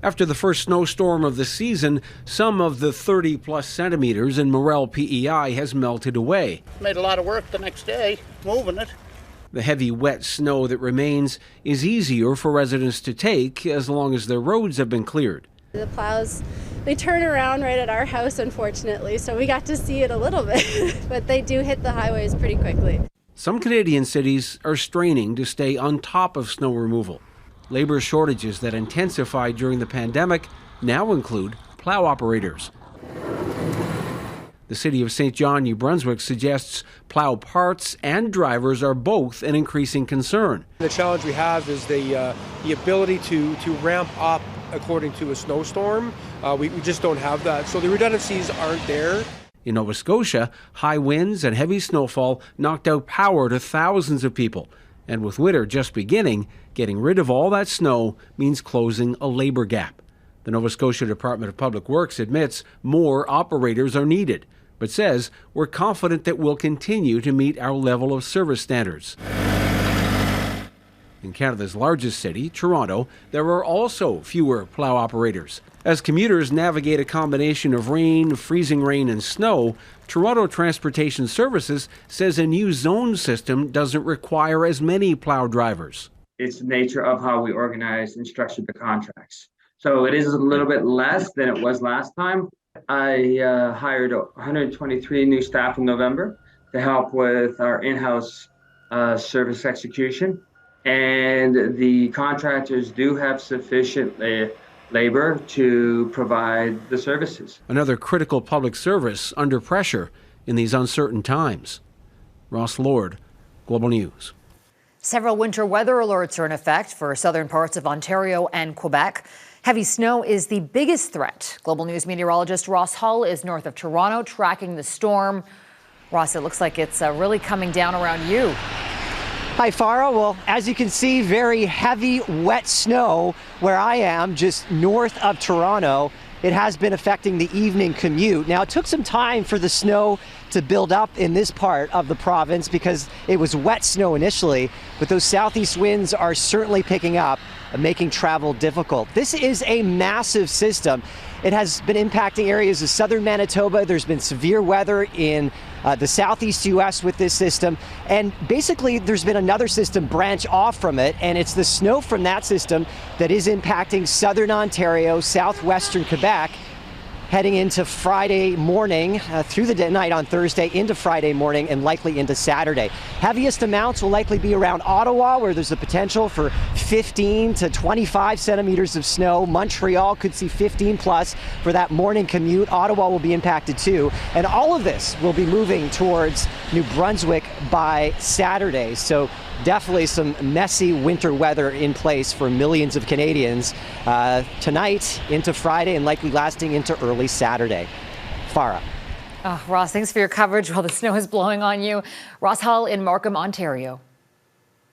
After the first snowstorm of the season, some of the 30-plus centimeters in Morel PEI has melted away. Made a lot of work the next day, moving it. The heavy, wet snow that remains is easier for residents to take as long as their roads have been cleared. The plows, they turn around right at our house, unfortunately, so we got to see it a little bit, but they do hit the highways pretty quickly. Some Canadian cities are straining to stay on top of snow removal. Labor shortages that intensified during the pandemic now include plow operators. The city of St. John, New Brunswick suggests plow parts and drivers are both an increasing concern. The challenge we have is the ability to ramp up according to a snowstorm. We just don't have that, so the redundancies aren't there. In Nova Scotia, high winds and heavy snowfall knocked out power to thousands of people. And with winter just beginning, getting rid of all that snow means closing a labor gap. The Nova Scotia Department of Public Works admits more operators are needed, but says we're confident that we'll continue to meet our level of service standards. In Canada's largest city, Toronto, there are also fewer plow operators. As commuters navigate a combination of rain, freezing rain, and snow, Toronto Transportation Services says a new zone system doesn't require as many plow drivers. It's the nature of how we organize and structure the contracts. So it is a little bit less than it was last time. I hired 123 new staff in November to help with our in-house service execution. And the contractors do have sufficient labor to provide the services. Another critical public service under pressure in these uncertain times. Ross Lord, Global News. Several winter weather alerts are in effect for southern parts of Ontario and Quebec. Heavy snow is the biggest threat. Global News meteorologist Ross Hull is north of Toronto tracking the storm. Ross, it looks like it's really coming down around you. Hi, Farah. Well, as you can see, very heavy, wet snow where I am, just north of Toronto. It has been affecting the evening commute. Now, it took some time for the snow to build up in this part of the province because it was wet snow initially, but those southeast winds are certainly picking up, making travel difficult. This is a massive system. It has been impacting areas of southern Manitoba. There's been severe weather in the southeast U.S. with this system. And basically, there's been another system branch off from it, and it's the snow from that system that is impacting southern Ontario, southwestern Quebec, heading into Friday morning, through the night on Thursday, into Friday morning, and likely into Saturday. Heaviest amounts will likely be around Ottawa, where there's the potential for 15 to 25 centimeters of snow. Montreal could see 15 plus for that morning commute. Ottawa will be impacted too. And all of this will be moving towards New Brunswick by Saturday. So definitely some messy winter weather in place for millions of Canadians tonight into Friday and likely lasting into early Saturday. Farah. Ross, thanks for your coverage while the snow is blowing on you. Ross Hull in Markham, Ontario.